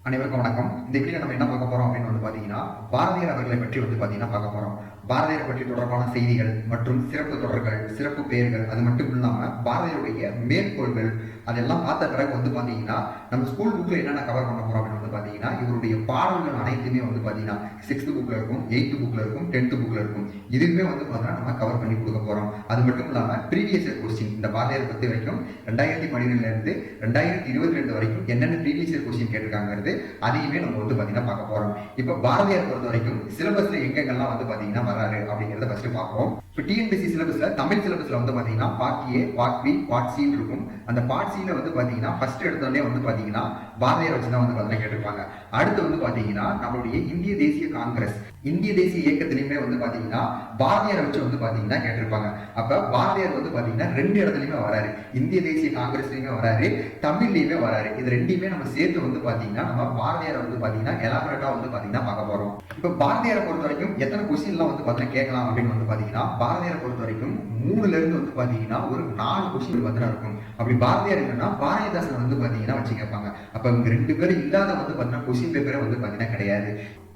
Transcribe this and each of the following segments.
அனைவருக்கும் வணக்கம். இந்த வீடியோ நம்ம என்ன பார்க்க போறோம் அப்படின்னு பாத்தீங்கன்னா, பாரதியார் அவர்களை பற்றி பாத்தீங்கன்னா பார்க்க போறோம். பாரதியார் பற்றி தொடர்பான செய்திகள் மற்றும் சிறப்பு தொடர்கள், சிறப்பு பெயர்கள், அது மட்டும் இல்லாம பாரதியாருடைய மேற்கோள்கள் அதெல்லாம் பார்த்த பிறகு பாத்தீங்கன்னா நம்ம ஸ்கூல் புக்ல என்னென்ன கவர் பண்ண போறோம் அப்படின்னு பாத்தீங்கன்னா, இவருடைய பாடல்கள் அனைத்துமே பாத்தீங்கன்னா 6th புக்ல இருக்கும், 8th புக்ல இருக்கும், 10th புக்ல இருக்கும். இதுவுமே பாத்தீங்கன்னா நம்ம கவர் பண்ணி கொடுக்க போறோம். அது மட்டும் இல்லாம ப்ரீவியஸ் இயர் கொஸ்டின் இந்த பாரதியார் பத்தி வரைக்கும் 2012ல இருந்து 2022 வரைக்கும் என்னென்ன ப்ரீவியஸ் இயர் கொஸ்டின் கேட்டிருக்காங்கிறது அதையுமே நம்ம பாத்தீங்கன்னா பார்க்க போறோம். இப்ப பாரதியார் பொறுத்த வரைக்கும் சிலபஸ்ல எங்கெங்கெல்லாம் பாத்தீங்கன்னா வராரு அப்படிங்கறத ஃபர்ஸ்ட் பார்ப்போம். இப்ப டிஎன்பிஎஸ்சி சிலபஸ்ல தமிழ் சிலபஸ்ல பாத்தீங்கன்னா part A, part B, part C இருக்கும். அந்த பார்ட் சி ல பாத்தீங்கன்னா ஃபர்ஸ்ட் எடுத்தோடனே பாத்தீங்கன்னா பாரதியார் வச்சு தான் பாத்தீங்கன்னா கேட்டிருப்பாங்க. அடுத்து பாத்தீங்கன்னா நம்மளுடைய இந்திய தேசிய காங்கிரஸ், இந்திய தேசிய இயக்கத்திலுமே பாத்தீங்கன்னா பாரதியார் வச்சு பாத்தீங்கன்னா கேட்டிருப்பாங்க. அப்ப பாரதியார் பாத்தீங்கன்னா ரெண்டு இடத்துலயுமே வராரு. இந்திய தேசிய காங்கிரஸ்லயுமே வராரு, தமிழ்லயுமே வராரு. இது ரெண்டையுமே நம்ம சேர்த்து பாத்தீங்கன்னா நம்ம பாரதியார் பாத்தீங்கன்னா எலாபரேட்டா பாத்தீங்கன்னா பார்க்க போறோம். இப்ப பாரதியாரை பொறுத்த வரைக்கும் எத்தனை கொஸ்டின் எல்லாம் பாத்தீங்கன்னா கேட்கலாம் அப்படின்னு பாத்தீங்கன்னா, பாரதியாரை பொறுத்த வரைக்கும் 3ல இருந்து பாத்தீங்கன்னா ஒரு 4 கொஸ்டின் பாத்தீங்கன்னா இருக்கும். அப்படி பாரதியார் இல்லைன்னா பாரதிதாசன் பாத்தீங்கன்னா வச்சு கேட்பாங்க. அப்ப இவங்க 2 பேரும் இல்லாத பாத்தீங்கன்னா கொஸ்டின் பேப்பரே பாத்தீங்கன்னா கிடையாது.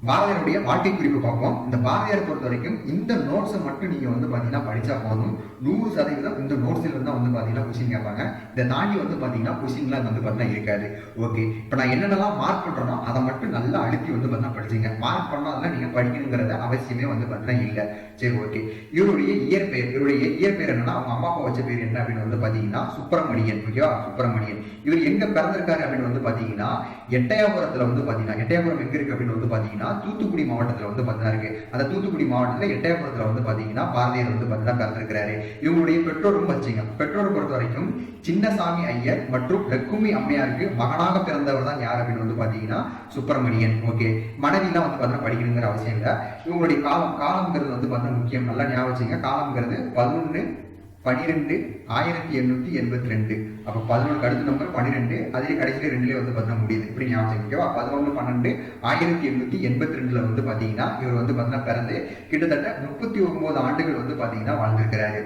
பாரதியாருடைய வாழ்க்கை குறிப்பு பார்ப்போம். இந்த பாரதியார் பொறுத்த வரைக்கும் இந்த நோட்ஸை மட்டும் நீங்க பாத்தீங்கன்னா படிச்சா போதும். 100% இந்த நோட்ஸ்ல இருந்தா பாத்தீங்கன்னா கொஸ்டின் கேட்பாங்க. இதை தாண்டி பாத்தீங்கன்னா கொஸ்டின்லாம் பாத்தீங்கன்னா இருக்காது. ஓகே, இப்ப நான் என்னென்னலாம் மார்க் பண்றேனோ அதை மட்டும் நல்லா அழுத்தி பாத்தீங்கன்னா படிச்சுங்க. மார்க் பண்ணாதெல்லாம் நீங்க படிக்கணுங்கிறது அவசியமே பாத்தீங்கன்னா இல்ல. சரி, ஓகே. இவருடைய இயற்பெயர் என்னன்னா, அவங்க அம்மா அப்பா வச்ச பேர் என்ன அப்படின்னு பாத்தீங்கன்னா சுப்பிரமணியன். ஓகேவா, சுப்பிரமணியன். இவர் எங்க பிறந்திருக்காரு அப்படின்னு பாத்தீங்கன்னா எட்டயபுரத்துல பாத்தீங்கன்னா, எட்டயபுரம் எங்க இருக்கு அப்படின்னு பாத்தீங்கன்னா தூத்துக்குடி மாவட்டத்துல பாத்தீங்கன்னா இருக்கு. அந்த தூத்துக்குடி மாவட்டத்துல எட்டயபுரத்துல பாத்தீங்கன்னா பாரதியார் பாத்தீங்கன்னா பிறந்திருக்கிறாரு. இவங்களுடைய பெற்றோரும் வச்சுங்க. பெற்றோரை பொறுத்த வரைக்கும் சின்னசாமி ஐயர் மற்றும் லக்குமி அம்மையாருக்கு மகனாக பிறந்தவர் தான் யார் அப்படின்னு பாத்தீங்கன்னா சுப்பிரமணியன். ஓகே, மனைவிலாம் பாத்தீங்கன்னா படிக்கணுங்கிற அவசியம் இல்லை. இவங்களுடைய காலம்ங்கிறது பாத்தீங்கன்னா முக்கியம். நல்லா ஞாபகம் வச்சுங்க. காலம்ங்கிறது 11/12/1882. அப்ப 11 அடுத்த நம்பர் 12, அதிலே கடைசியில 2லயே பாத்தீங்கன்னா முடியுது. இப்படி ஞாபகம் வச்சுக்கோவா. 11/12/1882ல பாத்தீங்கன்னா இவர் பாத்தீங்கன்னா பிறந்து கிட்டத்தட்ட 39 ஆண்டுகள் பாத்தீங்கன்னா வாழ்ந்திருக்கிறாரு.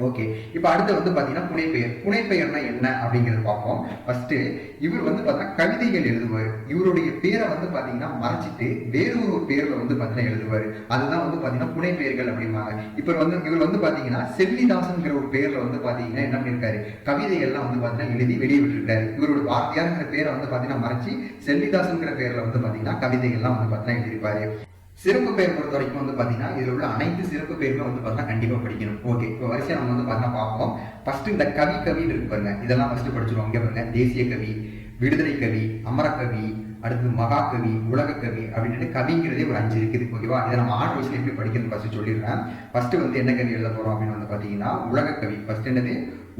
ஓகே, இப்ப அடுத்து பாத்தீங்கன்னா புனைப்பெயர்னா என்ன அப்படிங்கறது பார்ப்போம். ஃபர்ஸ்ட் இவர் பாத்தீங்கன்னா கவிதைகள் எழுதுவார். இவருடைய பேரை பாத்தீங்கன்னா மறைச்சிட்டு வேறு ஒரு பேர்ல பாத்தீங்கன்னா எழுதுவார். அதுதான் பாத்தீங்கன்னா புனைப்பெயர்கள் அப்படிம்பாங்க. இவர் பாத்தீங்கன்னா செல்லிதாசன்ங்கிற ஒரு பேர்ல பாத்தீங்கன்னா என்ன பண்ணிருக்காரு, கவிதைகள்லாம் பாத்தீங்கன்னா எழுதி வெளியே விட்டுருக்காரு. இவரோட பாரதியார்ங்கிற பேரை பாத்தீங்கன்னா மறைச்சு செல்லிதாசன்ங்கிற பேர்ல பாத்தீங்கன்னா கவிதைகள்லாம் பாத்தீங்கன்னா எழுதியிருப்பாரு. சிறப்பு பெயர் பொறுத்த வரைக்கும் பாத்தீங்கன்னா இதுல உள்ள அனைத்து சிறப்பு பெயருமே பாத்தீங்கன்னா கண்டிப்பா படிக்கணும். ஓகே, இப்போ வரிசையா நம்ம பாத்தீங்கன்னா பார்ப்போம். ஃபர்ஸ்ட் இந்த கவின்னு இருக்கு பாருங்க, இதெல்லாம் ஃபர்ஸ்ட் படிச்சிருவோம். இங்க பாருங்க, தேசிய கவி, விடுதலை கவி, அமரக்கவி, அடுத்து மகாகவி, உலக கவி அப்படின்னு கவிங்கிறதே ஒரு 5 இருக்குது. ஓகேவா, இதை நம்ம ஆர்டர் வைஸ்ல எப்படி படிக்கிறது ஃபர்ஸ்ட் சொல்லிடுறேன். ஃபர்ஸ்ட் என்ன கவி எழுத போறோம் அப்படின்னு பாத்தீங்கன்னா உலக கவி. ஃபர்ஸ்ட் என்னது,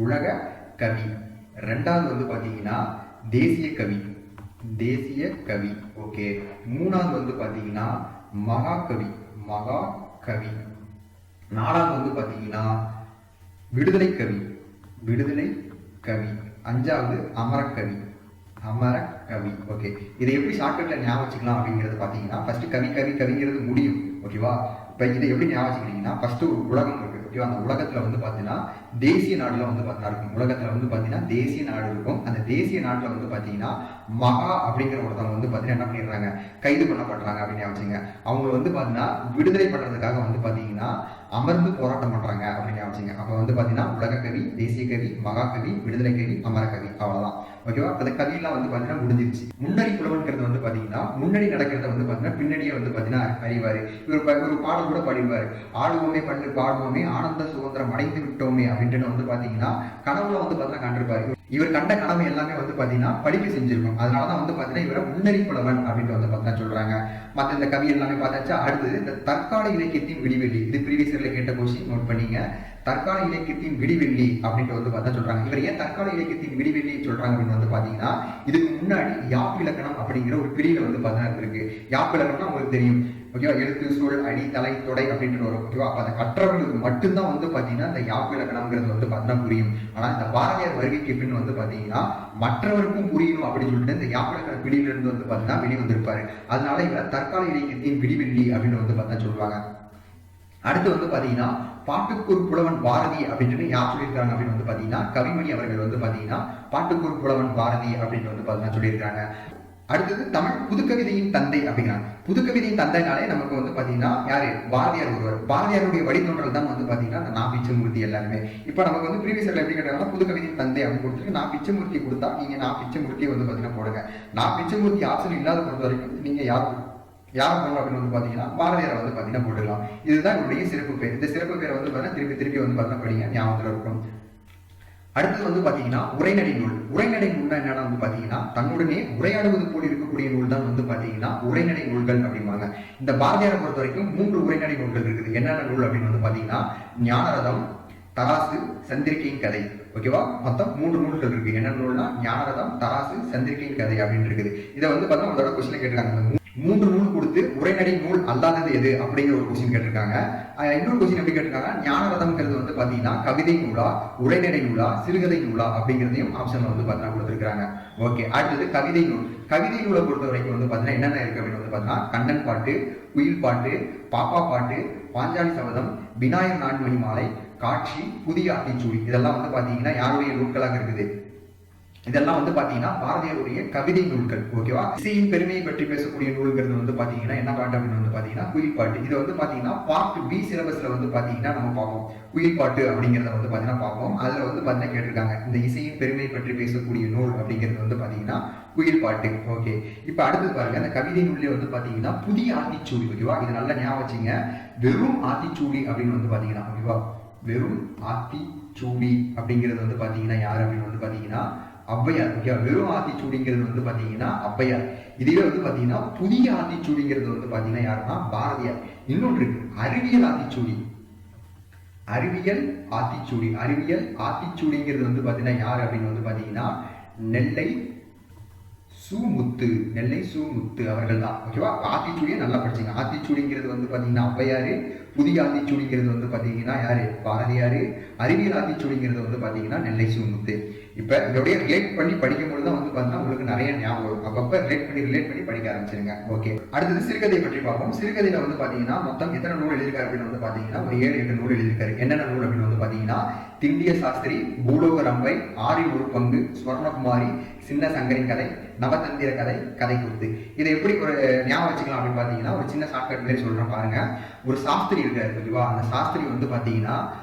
உலக கவி. ரெண்டாவது பாத்தீங்கன்னா தேசிய கவி, தேசிய கவி. ஓகே, மூணாவது பாத்தீங்கன்னா மகாகவி, மகாகவி. நாலாவது பாத்தீங்கன்னா விடுதலை கவி, விடுதலை கவி. அஞ்சாவது அமரக்கவி, அமரக்கவி. ஓகே, இதை எப்படி ஷார்ட்கட்ல ஞாபகம் வச்சுக்கலாம் அப்படிங்கறது பாத்தீங்கன்னா ஃபர்ஸ்ட் கவிங்கிறது முடியும். ஓகேவா, இப்ப இதை எப்படி ஞாபகம் வச்சுக்கிட்டீங்கன்னா ஃபர்ஸ்ட் ஒரு உலகம் இருக்கு. ஓகேவா, அந்த உலகத்துல பாத்தீங்கன்னா தேசிய நாடுல பாத்தீங்கன்னா இருக்கும். உலகத்துல பாத்தீங்கன்னா தேசிய நாடு இருக்கும். அந்த தேசிய நாட்டுல பாத்தீங்கன்னா மகா அப்படிங்கிற ஒருத்தவங்க பாத்தீங்கன்னா என்ன பண்ணிடுறாங்க, கைது பண்ணப்படுறாங்க அப்படின்னு வச்சுங்க. அவங்க பாத்தீங்கன்னா விடுதலை பண்றதுக்காக பாத்தீங்கன்னா அமர்ந்து போராட்டம் பண்றாங்க அப்படின்னு வச்சுங்க. அப்ப பாத்தீங்கன்னா உலக கவி, தேசிய கவி, மகாகவி, விடுதலை கவி, அமரக்கவி. அவ்வளவுதான். ஓகேவா, அந்த கவியெல்லாம் பாத்தீங்கன்னா முடிஞ்சிருச்சு. முன்னணி புலவன்கிறது பாத்தீங்கன்னா முன்னாடி நடக்கிறத பாத்தீங்கன்னா பின்னாடியே பாத்தீங்கன்னா அறிவாரு. இவர் ஒரு பாடல் கூட பாடிடுவாரு. ஆடுவோமே பண்டு பாடுவோமே ஆனந்த சுதந்திரம் அடைந்து விட்டோமே அப்படின்ட்டு பாத்தீங்கன்னா கனவுல பாத்தீங்கன்னா கண்டிருப்பாரு. இவர் கண்ட கனவு எல்லாமே பாத்தீங்கன்னா படிப்பு செஞ்சிருக்கும். அதனாலதான் பாத்தீங்கன்னா இவரை முன்னணி புலவன் அப்படின்ட்டு பாத்தீங்கன்னா சொல்றாங்க. மத்த இந்த கவி எல்லாமே பார்த்தாச்சா. அடுத்தது இந்த தற்கால இலக்கியத்தின் விடிவெள்ளி. இது ப்ரீவியஸ் இயர்ல கேட்ட கொஸ்டின், நோட் பண்ணீங்க. தற்கால இலக்கியத்தின் விடிவெள்ளி அப்படின்ட்டு பார்த்தா சொல்றாங்க. இவர் ஏன் தற்கால இலக்கியத்தின் விடிவெள்ளி சொல்றாங்க அப்படின்னு பாத்தீங்கன்னா, இதுக்கு முன்னாடி யாப்பு இலக்கணம் அப்படிங்கிற ஒரு பிரிவுல பாத்தீங்கன்னா இருக்கு. யாப்பு இலக்கணம்னா உங்களுக்கு தெரியும். ஓகேவா, எழுத்து, சூழல், அடி, தலை, தொடை அப்படின்ட்டு வரும். ஓகேவா, அப்ப அந்த கற்றவர்களுக்கு மட்டும்தான் பாத்தீங்கன்னா இந்த யாப்பு இலக்கணம்ங்கிறது பாத்தீங்கன்னா புரியும். ஆனா இந்த பாரதியார் வருகைக்கு பின் பாத்தீங்கன்னா மற்றவருக்கும் புரியணும் அப்படின்னு சொல்லிட்டு இந்த யாப்பு இலக்கண பிடியில இருந்து பாத்தீங்கன்னா வெளியே வந்திருப்பாரு. அதனால இவர் தற்கால இலக்கியத்தின் விடிவெள்ளி அப்படின்னு பாத்தீங்கன்னா சொல்லுவாங்க. அடுத்து பாத்தீங்கன்னா பாட்டுக்கொரு புலவன் பாரதி அப்படின்னு யார் சொல்லியிருக்காங்க அப்படின்னு பாத்தீங்கன்னா கவிமணி அவர்கள் பாத்தீங்கன்னா பாட்டுக்கொரு புலவன் பாரதி அப்படின்னு பாத்தீங்கன்னா சொல்லியிருக்காங்க. அடுத்தது தமிழ் புதுக்கவிதையின் தந்தை அப்படிங்கிறாங்க. புதுக்கவிதையின் தந்தைனாலே நமக்கு வந்து பாத்தீங்கன்னா யாரு, பாரதியார் ஒருவர். பாரதியாருடைய வழித்தோன்றல் தான் வந்து பாத்தீங்கன்னா அந்த நா பிச்சமூர்த்தி எல்லாருமே. இப்ப நமக்கு வந்து ப்ரீவியஸ் எப்படி கேட்டாங்கன்னா புதுக்கவிதையின் தந்தை அப்படின்னு கொடுத்துட்டு நா பிச்சமூர்த்தி கொடுத்தா நீங்க நா பிச்சமூர்த்தியை வந்து பாத்தீங்கன்னா போடுங்க. நா பிச்சமூர்த்தி ஆப்ஷன் இல்லாத பொறுத்த வரைக்கும் நீங்க யார் போடணும் அப்படின்னு வந்து பாத்தீங்கன்னா பாரதியாரை வந்து பாத்தீங்கன்னா போட்டுக்கலாம். இதுதான் இவருடைய சிறப்பு பேர். இந்த சிறப்பு பேரை வந்து பாத்தீங்கன்னா திருப்பி வந்து பாத்தீங்கன்னா படிங்க, ஞாபகத்துல இருக்கும். அடுத்தது வந்து பாத்தீங்கன்னா உரைநடை நூல். உரைநடை நூல்னா என்னன்னா வந்து பாத்தீங்கன்னா தன்னுடனே உரையாடுவது போல் இருக்கக்கூடிய நூல் தான் வந்து பாத்தீங்கன்னா உரைநடை நூல்கள் அப்படிம்பாங்க. இந்த பாரதியாரை பொறுத்த வரைக்கும் 3 உரைநடை நூல்கள் இருக்குது. என்னென்ன நூல் அப்படின்னு வந்து பாத்தீங்கன்னா ஞானரதம், தராசு, சந்திரிகையின் கதை. ஓகேவா, மொத்தம் 3 நூல்கள் இருக்கு. என்ன நூல்னா ஞானரதம், தராசு, சந்திரிகையின் கதை அப்படின்னு இருக்குது. இதை வந்து பார்த்தா உங்களோட கொஸ்டின் கேட்டிருக்காங்க. 3 நூல் கொடுத்து உரைநடை நூல் அல்லாதது எது அப்படிங்கிற ஒரு கொஸ்டின் கேட்டிருக்காங்க. இன்னொரு கொஸ்டின் எப்படி கேட்டிருக்காங்க, ஞானரதம்ங்கிறது வந்து பாத்தீங்கன்னா கவிதை நூலா, உரைநடை நூலா, சிறுகதை நூலா அப்படிங்கிறதையும் ஆப்ஷன்ல வந்து பாத்தீங்கன்னா கொடுத்திருக்காங்க. ஓகே, அடுத்தது கவிதை நூல். கவிதை நூலை பொறுத்த வரைக்கும் வந்து பாத்தீங்கன்னா என்னென்ன இருக்கு அப்படின்னு வந்து பாத்தீங்கன்னா கண்ணன் பாட்டு, குயில் பாட்டு, பாப்பா பாட்டு, பாஞ்சாலி சபதம், விநாயகர் நான்மணி மாலை, காட்சி, புதிய ஆத்திச்சூடி. இதெல்லாம் வந்து பாத்தீங்கன்னா யாருடைய நூல்களாக இருக்குது. இதெல்லாம் வந்து பாத்தீங்கன்னா பாரதியாருடைய கவிதை நூல்கள். ஓகேவா, இசையின் பெருமையை பற்றி பேசக்கூடிய நூல்கிறது வந்து பாத்தீங்கன்னா என்ன பாட்டு அப்படின்னு வந்து பாத்தீங்கன்னா குயில் பாட்டு. இது வந்து பாத்தீங்கன்னா பார்ட் பி சிலபஸ்ல வந்து பாத்தீங்கன்னா நம்ம பார்ப்போம். குயில் பாட்டு அப்படிங்கறத வந்து பாத்தீங்கன்னா பார்ப்போம். அதுல வந்து பாத்தீங்கன்னா கேட்டிருக்காங்க இந்த இசையின் பெருமையை பற்றி பேசக்கூடிய நூல் அப்படிங்கிறது வந்து பாத்தீங்கன்னா குயில் பாட்டு. ஓகே, இப்ப அடுத்தது பாருங்க, அந்த கவிதை நூல்ல வந்து பாத்தீங்கன்னா புதிய ஆத்திச்சூடி. ஓகேவா, இது நல்லா ஞாபகம் வச்சுங்க. வெறும் ஆத்திச்சூடி அப்படின்னு வந்து பாத்தீங்கன்னா ஓகேவா, வெறும் ஆத்திச்சூடி அப்படிங்கிறது வந்து பாத்தீங்கன்னா யாரு அப்படின்னு வந்து பாத்தீங்கன்னா ஔவையார். ஓகேவா, வெறும் ஆத்திச்சூடிங்கிறது வந்து பாத்தீங்கன்னா ஔவையார். இதுவே வந்து பாத்தீங்கன்னா புதிய ஆத்திச்சூடிங்கிறது வந்து பாத்தீங்கன்னா யாருன்னா பாரதியார். இன்னொன்று இருக்கு அறிவியல் ஆத்திச்சூடி. அறிவியல் ஆத்திச்சூடி. அறிவியல் ஆத்திச்சூடிங்கிறது வந்து பாத்தீங்கன்னா யாரு அப்படின்னு வந்து பாத்தீங்கன்னா நெல்லை சு.முத்து அவர்கள் தான். ஓகேவா, ஆத்திச்சூடியை நல்லா படிச்சுங்க. ஆத்திச்சூடிங்கிறது வந்து பாத்தீங்கன்னா ஔவையாரு, புதிய ஆத்திச்சூடிங்கிறது வந்து பாத்தீங்கன்னா யாரு, பாரதியாரு, அறிவியல் ஆத்திச்சூடிங்கிறது வந்து பாத்தீங்கன்னா நெல்லை சு.முத்து. இப்ப இதோடய ரிலேட் பண்ணி படிக்கும்போது தான் வந்து பார்த்தீங்கன்னா உங்களுக்கு நிறைய ஞாபகம் வரும். அப்பப்ப ரிலேட் பண்ணி படிக்க ஆரம்பிச்சிருங்க. ஓகே, அடுத்தது சிறுகதை பற்றி பார்ப்போம். சிறுகதையில வந்து பாத்தீங்கன்னா மொத்தம் எத்தனை நூல் எழுதியிருக்காரு அப்படின்னு வந்து பாத்தீங்கன்னா ஒரு 7-8 நூல் எழுதியிருக்காரு. என்னென்ன நூல் அப்படின்னு வந்து பாத்தீங்கன்னா திண்டிய சாஸ்திரி, பூலோக ரம்பை, 1/6 பங்கு, ஸ்வர்ணகுமாரி, சின்ன சங்கரின் கதை, நவதந்திர கதை, கதை குறித்து. இதை எப்படி ஒரு ஞாபகம் வச்சுக்கலாம் அப்படின்னு பாத்தீங்கன்னா ஒரு சின்ன ஷார்ட்கட் மாதிரி சொல்றேன் பாருங்க. ஒரு சாஸ்திரி இருக்காரு. ஓகேவா, அந்த சாஸ்திரி வந்து பாத்தீங்கன்னா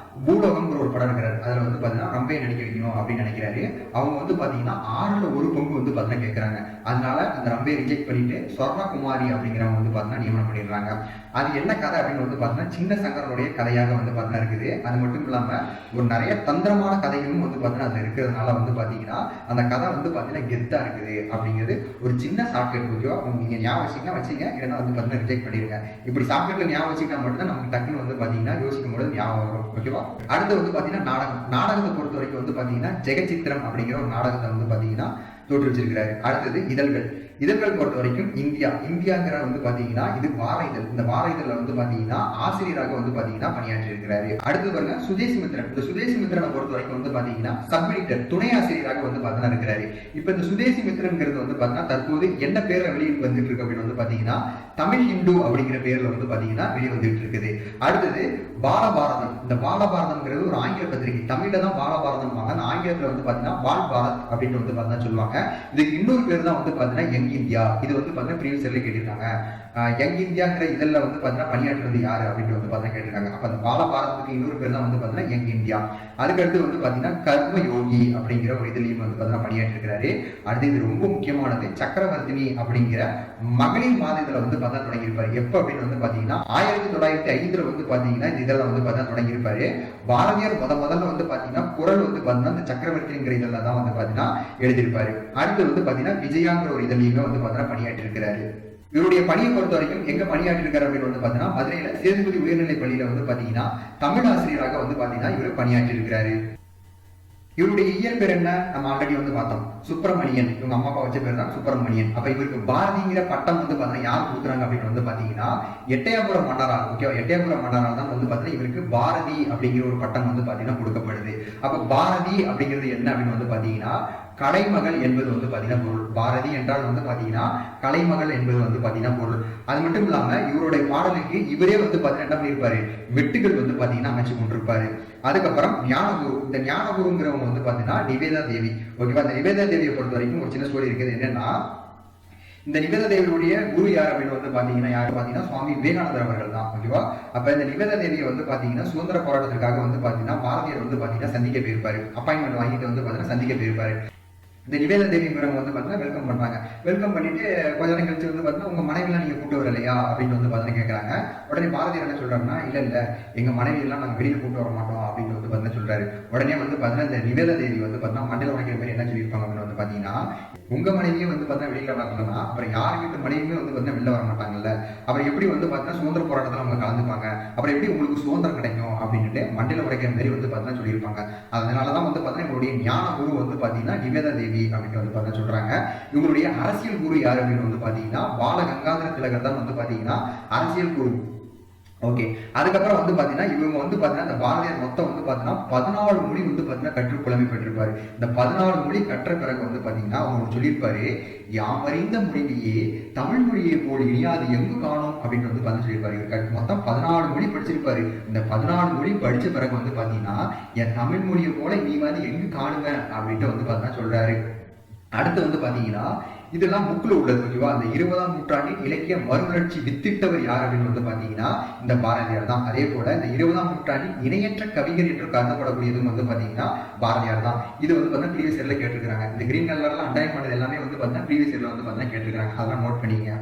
பூலோகம்ங்கிற ஒரு படம் இருக்கிறாரு. அதுல வந்து பாத்தீங்கன்னா ரம்பையை நடிக்க வைக்கணும் அப்படின்னு நினைக்கிறாரு. அவங்க வந்து பாத்தீங்கன்னா 1/6 பங்கு வந்து பாத்தீங்கன்னா கேட்கறாங்க. அதனால அந்த ரம்பையை ரிஜெக்ட் பண்ணிட்டு ஸ்வர்ணகுமாரி அப்படிங்கிறவங்க வந்து பாத்தீங்கன்னா நியமனம் பண்ணிடுறாங்க. அது என்ன கதை அப்படின்னு வந்து பாத்தீங்கன்னா சின்ன சங்கரனுடைய கதையாக வந்து பாத்தீங்கன்னா இருக்குது. அது மட்டும் இல்லாம ஒரு நிறைய தந்திரமான கதைகளும் வந்து பாத்தீங்கன்னா அதுல இருக்கிறதுனால வந்து பாத்தீங்கன்னா அந்த கதை வந்து பாத்தீங்கன்னா கெத்தா இருக்குது அப்படிங்கிறது ஒரு சின்ன ஷார்ட்கட். ஓகேவா, நீங்க ஞாபகம் வச்சீங்கன்னா வச்சுங்க, இல்லைன்னா வந்து பாத்தீங்கன்னா ரிஜெக்ட் பண்ணிடுங்க. இப்படி ஷார்ட்கட்ல ஞாபகம் வச்சுக்கிட்டா மட்டும் தான் நமக்கு டக்குன்னு வந்து பாத்தீங்கன்னா யோசிக்கும் போது ஞாபகம் வரும். ஓகேவா, அடுத்து வந்து பாத்தீங்கன்னா நாடகத்தை பொறுத்த வரைக்கும் வந்து பாத்தீங்கன்னா ஜெகச்சித்திரம் அப்படிங்கிற ஒரு நாடகத்தை வந்து பாத்தீங்கன்னா தோற்றுவிச்சிருக்கிறாரு. அடுத்தது இதழ்கள் பொறுத்த வரைக்கும் இந்தியாங்கிற வந்து பாத்தீங்கன்னா இது வார இதழ். இந்த வார இதழ்ல வந்து பாத்தீங்கன்னா ஆசிரியராக வந்து பாத்தீங்கன்னா பணியாற்றி இருக்கிறாரு. அடுத்து பாருங்க சுதேசிமித்திரன். இந்த சுதேசிமித்திரனை பொறுத்த வரைக்கும் வந்து பாத்தீங்கன்னா சப் எடிட்டர், துணை ஆசிரியராக வந்து பாத்தீங்கன்னா இருக்கிறாரு. இப்ப இந்த சுதேசிமித்திரன்ங்கிறது வந்து பாத்தீங்கன்னா தற்போது என்ன பேர்ல வெளியே வந்துட்டு இருக்கு அப்படின்னு வந்து பாத்தீங்கன்னா தமிழ் ஹிந்து அப்படிங்கிற பேர்ல வந்து பாத்தீங்கன்னா வெளியே வந்துட்டு இருக்குது. அடுத்தது பாலபாரதம். இந்த பாலபாரதம்ங்கிறது ஒரு ஆங்கில பத்திரிகை. தமிழ்ல தான் பாலபாரதம், ஆங்கிலத்துல வந்து பாத்தீங்கன்னா பால் பாரத் அப்படின்னு வந்து பாத்தீங்கன்னா சொல்லுவாங்க. இதுக்கு இன்னொரு பேர் தான் வந்து பாத்தீங்கன்னா யங் இந்தியா. இது வந்து பாத்தீங்கன்னா ப்ரீவியஸ் இயர்ல கேட்டிருக்காங்க. யங் இந்தியாங்கிற இதழ்ல வந்து பாத்தீங்கன்னா பணியாற்றுறது யாரு அப்படின்னு வந்து பாத்தீங்கன்னா கேட்டிருக்காங்க. அப்ப அந்த பாலபாரதத்துக்கு இன்னொரு பேர் தான் வந்து பாத்தீங்கன்னா யங் இந்தியா. அதுக்கடுத்து வந்து பாத்தீங்கன்னா கர்ம யோகி அப்படிங்கிற ஒரு இதுலயும் வந்து பாத்தீங்கன்னா பணியாற்றி இருக்கிறாரு. அடுத்து இது ரொம்ப முக்கியமானது, சக்கரவர்த்தினி அப்படிங்கிற மகளிர் மாத இதுல வந்து பாத்தீங்கன்னா தொடங்கியிருப்பாரு. எப்ப அப்படின்னு வந்து பாத்தீங்கன்னா 1905 வந்து பாத்தீங்கன்னா இந்த இதெல்லாம் வந்து பாத்தீங்கன்னா தொடங்கியிருப்பாரு. பாரதியார் முதல்ல வந்து பாத்தீங்கன்னா குரல் வந்து பாத்தீங்கன்னா இந்த சக்கரவர்த்திங்கிற இதெல்லாம் தான் வந்து பாத்தீங்கன்னா எழுதியிருப்பாரு. அடுத்து வந்து பாத்தீங்கன்னா விஜயாங்கிற ஒரு இதழியுமே வந்து பாத்தீங்கன்னா பணியாற்றி இருக்கிறாரு. இவருடைய பணியை பொறுத்த வரைக்கும் எங்க பணியாற்றி இருக்காரு அப்படின்னு வந்து பாத்தீங்கன்னா மதுரையில சேதுபதி உயர்நிலை பள்ளியில வந்து பாத்தீங்கன்னா தமிழ் ஆசிரியராக வந்து பாத்தீங்கன்னா இவர் பணியாற்றி இருக்கிறாரு. இவருடைய இயற்பெயர் என்ன, நம்ம ஆல்ரெடி வந்து பார்த்தோம், சுப்பிரமணியன். இவங்க அம்மா அப்பா வச்ச பேர் தான் சுப்பிரமணியன். அப்ப இவருக்கு பாரதிங்கிற பட்டம் வந்து பாத்தீங்கன்னா யார் கொடுக்குறாங்க அப்படின்னு வந்து பாத்தீங்கன்னா எட்டயபுரம் மன்னரால். ஓகேவா, எட்டயபுரம் மன்னரால் தான் வந்து பாத்தீங்கன்னா இவருக்கு பாரதி அப்படிங்கிற ஒரு பட்டம் வந்து பாத்தீங்கன்னா கொடுக்கப்படுது. அப்ப பாரதி அப்படிங்கிறது என்ன அப்படின்னு வந்து பாத்தீங்கன்னா கலைமகள் என்பது வந்து பாத்தீங்கன்னா பொருள். பாரதி என்றால் வந்து பாத்தீங்கன்னா கலைமகள் என்பது வந்து பாத்தீங்கன்னா பொருள். அது மட்டும் இல்லாம இவருடைய பாடலுக்கு இவரே வந்து பாத்தீங்கன்னா என்ன பண்ணிருப்பாரு, வெட்டுகள் வந்து பாத்தீங்கன்னா அமைச்சு கொண்டிருப்பாரு. அதுக்கப்புறம் ஞானகுரு. இந்த ஞானகுருங்கிறவங்க வந்து பாத்தீங்கன்னா நிவேதா தேவி. ஓகேவா, இந்த நிவேதா தேவியை பொறுத்த வரைக்கும் ஒரு சின்ன ஸ்டோரி இருக்குது. என்னன்னா இந்த நிவேதா தேவியுடைய குரு யார் அப்படின்னு வந்து பாத்தீங்கன்னா யாரு பாத்தீங்கன்னா சுவாமி விவேகானந்தர் அவர்கள் தான். ஓகேவா? அப்ப இந்த நிவேதா தேவியை வந்து பாத்தீங்கன்னா சுதந்திர போராட்டத்திற்காக வந்து பாத்தீங்கன்னா பாரதியார் வந்து பாத்தீங்கன்னா சந்திக்க போயிருப்பாரு. அப்பாயின்மெண்ட் வாங்கிட்டு வந்து பாத்தீங்கன்னா சந்திக்க போயிருப்பாரு. இந்த நிவேதா தேவிங்கிறவங்க வந்து பாத்தீங்கன்னா வெல்கம் பண்றாங்க. வெல்கம் பண்ணிட்டு கொஞ்ச நேரம் கழிச்சு வந்து பாத்தீங்கன்னா உங்க மனைவிலாம் நீங்க கூட்டு வரலையா அப்படின்னு வந்து பாத்தீங்கன்னா கேட்கறாங்க. உடனே பாரதியார் என்ன சொல்றாருன்னா, இல்ல எங்க மனைவி எல்லாம் நாங்க வெளியில கூட்டு வர மாட்டோம் அப்படின்னு வந்து பாத்தீங்கன்னா சொல்றாரு. உடனே வந்து பாத்தீங்கன்னா இந்த நிவேதா தேவி வந்து பாத்தீங்கன்னா மண்டல உடைக்கிற மாதிரி என்ன சொல்லியிருப்பாங்க அப்படின்னு வந்து பாத்தீங்கன்னா, உங்க மனைவியே வந்து பாத்தீங்கன்னா வெளியில வரலன்னா அப்புறம் யார் வீட்டு மனைவியுமே வந்து பாத்தீங்கன்னா வெளில வர மாட்டாங்கல்ல, அப்புறம் எப்படி வந்து பாத்தீங்கன்னா சுதந்திர போராட்டத்துல அவங்க கலந்துப்பாங்க, அப்புறம் எப்படி உங்களுக்கு சுதந்திரம் கிடைக்கும் அப்படின்ட்டு மண்டல உடைக்கிற மாதிரி வந்து பாத்தீங்கன்னா சொல்லியிருப்பாங்க. அதனாலதான் வந்து பாத்தீங்கன்னா இவருடைய ஞான குரு வந்து பாத்தீங்கன்னா நிவேதா தேவி அப்படின்னு வந்து பாத்தீங்கன்னா சொல்றாங்க. இவங்களுடைய அரசியல் குரு யாரு அப்படின்னு வந்து பாத்தீங்கன்னா பால கங்காதர திலகர் தான் வந்து பாத்தீங்கன்னா அரசியல் குரு. ஓகே, அதுக்கப்புறம் வந்து பாத்தீங்கன்னா இவங்க வந்து பாத்தீங்கன்னா இந்த பாரதியார் மொத்தம் வந்து பாத்தீங்கன்னா 14 மொழி வந்து பாத்தீங்கன்னா கற்று புலமை பெற்றிருப்பாரு. இந்த 14 மொழி கற்ற பிறகு வந்து பாத்தீங்கன்னா அவங்க சொல்லியிருப்பாரு, யாமறிந்த மொழியிலேயே தமிழ் மொழியை போல் இனியாது எங்கு காணும் அப்படின்னு வந்து பாத்தீங்கன்னா சொல்லியிருப்பாரு. மொத்தம் 14 மொழி படிச்சிருப்பாரு. இந்த 14 மொழி படிச்ச பிறகு வந்து பாத்தீங்கன்னா என் தமிழ் மொழியை போல நீ வந்து எங்கு காணுவேன் அப்படின்ட்டு வந்து பாத்தீங்கன்னா சொல்றாரு. அடுத்து வந்து பாத்தீங்கன்னா இதெல்லாம் புக்ல உள்ளது. ஓகேவா? அந்த 20ஆம் நூற்றாண்டின் இலக்கிய மறுமலர்ச்சி வித்திட்டவர் யார் அப்படின்னு வந்து பாத்தீங்கன்னா இந்த பாரதியார் தான். அதே போல இந்த 20ஆம் நூற்றாண்டின் இணையற்ற கவிஞர் என்று கருதப்படக்கூடியதும் வந்து பாத்தீங்கன்னா பாரதியார் தான். இது வந்து பாத்தீங்கன்னா ப்ரீவியஸ் இயர்ல கேட்டிருக்காங்க. இந்த கிரீன் கலர்ல அண்டர்லைன் பண்ணது எல்லாமே வந்து பாத்தீங்கன்னா ப்ரீவியஸ் இயர்ல வந்து பாத்தீங்கன்னா கேட்டிருக்காங்க. அதெல்லாம் நோட் பண்ணிக்கங்க.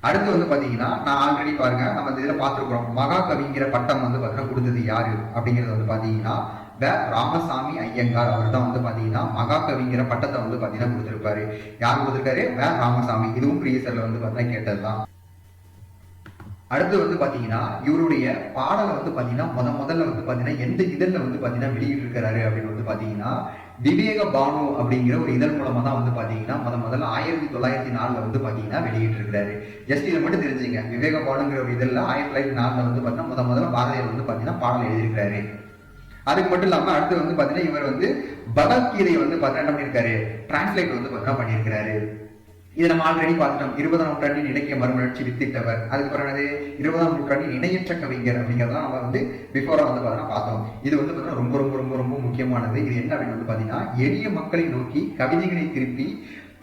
அடுத்து வந்து பாத்தீங்கன்னா நான் ஆல்ரெடி பாருங்க நம்ம இதுல பாத்துருக்கோம், மகா கவிங்கிற பட்டம் வந்து பாத்தீங்கன்னா கொடுத்தது யாரு அப்படிங்கறது வந்து பாத்தீங்கன்னா வே ராமசாமி ஐயங்கார். அவர் தான் வந்து பாத்தீங்கன்னா மகாகவிங்கிற பட்டத்தை வந்து பாத்தீங்கன்னா கொடுத்திருப்பாரு. யார் கொடுத்திருக்காரு? வே ராமசாமி. இதுவும் ப்ரீவியஸ்ல வந்து பாத்தீங்கன்னா கேட்டதுதான். அடுத்து வந்து பாத்தீங்கன்னா இவருடைய பாடலை வந்து பாத்தீங்கன்னா முதல்ல வந்து பாத்தீங்கன்னா எந்த இதழ்ல வந்து பாத்தீங்கன்னா வெளியிட்டு இருக்கிறாரு அப்படின்னு வந்து பாத்தீங்கன்னா விவேக பானு அப்படிங்கிற ஒரு இதழ் மூலமா தான் வந்து பாத்தீங்கன்னா முதல்ல 1904 வந்து பாத்தீங்கன்னா வெளியிட்டு இருக்கிறாரு. ஜஸ்ட் இதை மட்டும் தெரிஞ்சுங்க, விவேக பானுங்கிற ஒரு இதழ்ல 1904 வந்து பாத்தீங்கன்னா முதல்ல பாரதியார் வந்து பாத்தீங்கன்னா பாடல் எழுதியிருக்கிறாரு. அதுக்கு மட்டும் இல்லாம அடுத்து வந்து பாத்தீங்கன்னா இவர் வந்து பகவத்கீதையை வந்து பாத்தீங்கன்னா என்ன பண்ணியிருக்காரு? டிரான்ஸ்லேட் வந்து பாத்தீங்கன்னா பண்ணியிருக்கிறாரு. இதை நம்ம ஆல்ரெடி பார்த்துட்டோம். 20ஆம் நூற்றாண்டின் இலக்கிய மறுமலர்ச்சி வித்திட்டவர். அதுக்கப்புறம் என்னது? 20ஆம் நூற்றாண்டின் இணையற்ற கவிஞர் அப்படிங்கிறதெல்லாம் நம்ம வந்து பிஃபோரா வந்து பாத்தீங்கன்னா பார்த்தோம். இது வந்து பாத்தீங்கன்னா ரொம்ப ரொம்ப ரொம்ப ரொம்ப முக்கியமானது. இது என்ன அப்படின்னு வந்து பாத்தீங்கன்னா எளிய மக்களை நோக்கி கவிதைகளை திருப்பி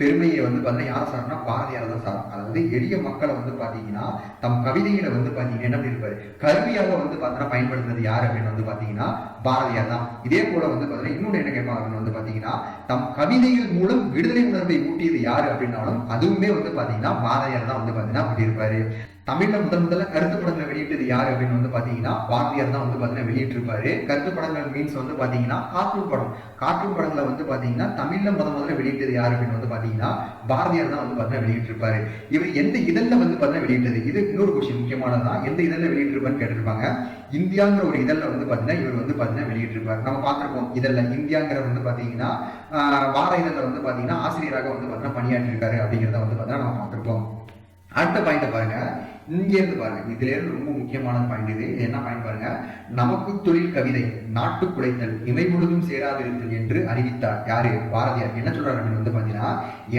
பெருமையை வந்து பாத்தீங்கன்னா யார் சார்னா பாரதியார் தான் சார். அதாவது எளிய மக்களை வந்து பாத்தீங்கன்னா தம் கவிதைகளை வந்து பாத்தீங்கன்னா என்ன பண்ணிருப்பாரு? கருவியாக வந்து பாத்தீங்கன்னா பயன்படுத்துறது யார் அப்படின்னு வந்து பாத்தீங்கன்னா பாரதியார் தான். இதே போல வந்து பாத்தீங்கன்னா இன்னொன்னு என்ன கேட்பாங்க அப்படின்னு வந்து பாத்தீங்கன்னா தம் கவிதைகள் மூலம் விடுதலை உணர்வை ஊட்டியது யாரு அப்படின்னாலும் அதுவுமே வந்து பாத்தீங்கன்னா பாரதியார் தான் வந்து பாத்தீங்கன்னா பண்ணியிருப்பாரு. தமிழ்ல முதல்ல கருத்து படங்களை வெளியிட்டது யாரு அப்படின்னு வந்து பாத்தீங்கன்னா பாரதியார் தான் வந்து பாத்தீங்கன்னா வெளியிட்டிருப்பாரு. கருத்து படங்கள் மீன்ஸ் வந்து பாத்தீங்கன்னா கார்ட்டூன் படம். கார்ட்டூன் படங்களை வந்து பாத்தீங்கன்னா தமிழ்ல முதல்ல வெளியிட்டது யாரு அப்படின்னு வந்து பாத்தீங்கன்னா பாரதியார் தான் வந்து பாத்தீங்கன்னா வெளியிட்டிருப்பாரு. இவர் எந்த இதழ்ல வந்து பாத்தீங்கன்னா வெளியிட்டது? இது இன்னொரு கொஸ்டின் முக்கியமானதான். எந்த இதழ்ல வெளியிட்டிருப்பாருன்னு கேட்டிருப்பாங்க. இந்தியாங்கிற ஒரு இதழ்ல வந்து பாத்தீங்கன்னா இவர் வந்து பாத்தீங்கன்னா வெளியிட்டிருப்பாரு. நம்ம பார்த்திருப்போம் இதழ்ல இந்தியாங்கிற வந்து பாத்தீங்கன்னா வார இதழ்ல வந்து பாத்தீங்கன்னா ஆசிரியராக வந்து பாத்தீங்கன்னா பணியாற்றிருக்காரு அப்படிங்கிறத வந்து பாத்தீங்கன்னா நம்ம பார்த்திருப்போம். அடுத்த பாயிண்ட் பாருங்க, இங்க இருந்து பாருங்க. இதுல இருந்து ரொம்ப முக்கியமான பாயிண்ட் இது. என்ன பாயிண்ட் பாருங்க? நமக்கு தொழில் கவிதை நாட்டு குலைத்தல் இமை முழுதும் சேராதிருத்தல் என்று அறிவித்தார். யாரு? பாரதியார். என்ன சொல்றாரு அப்படின்னு வந்து பாத்தீங்கன்னா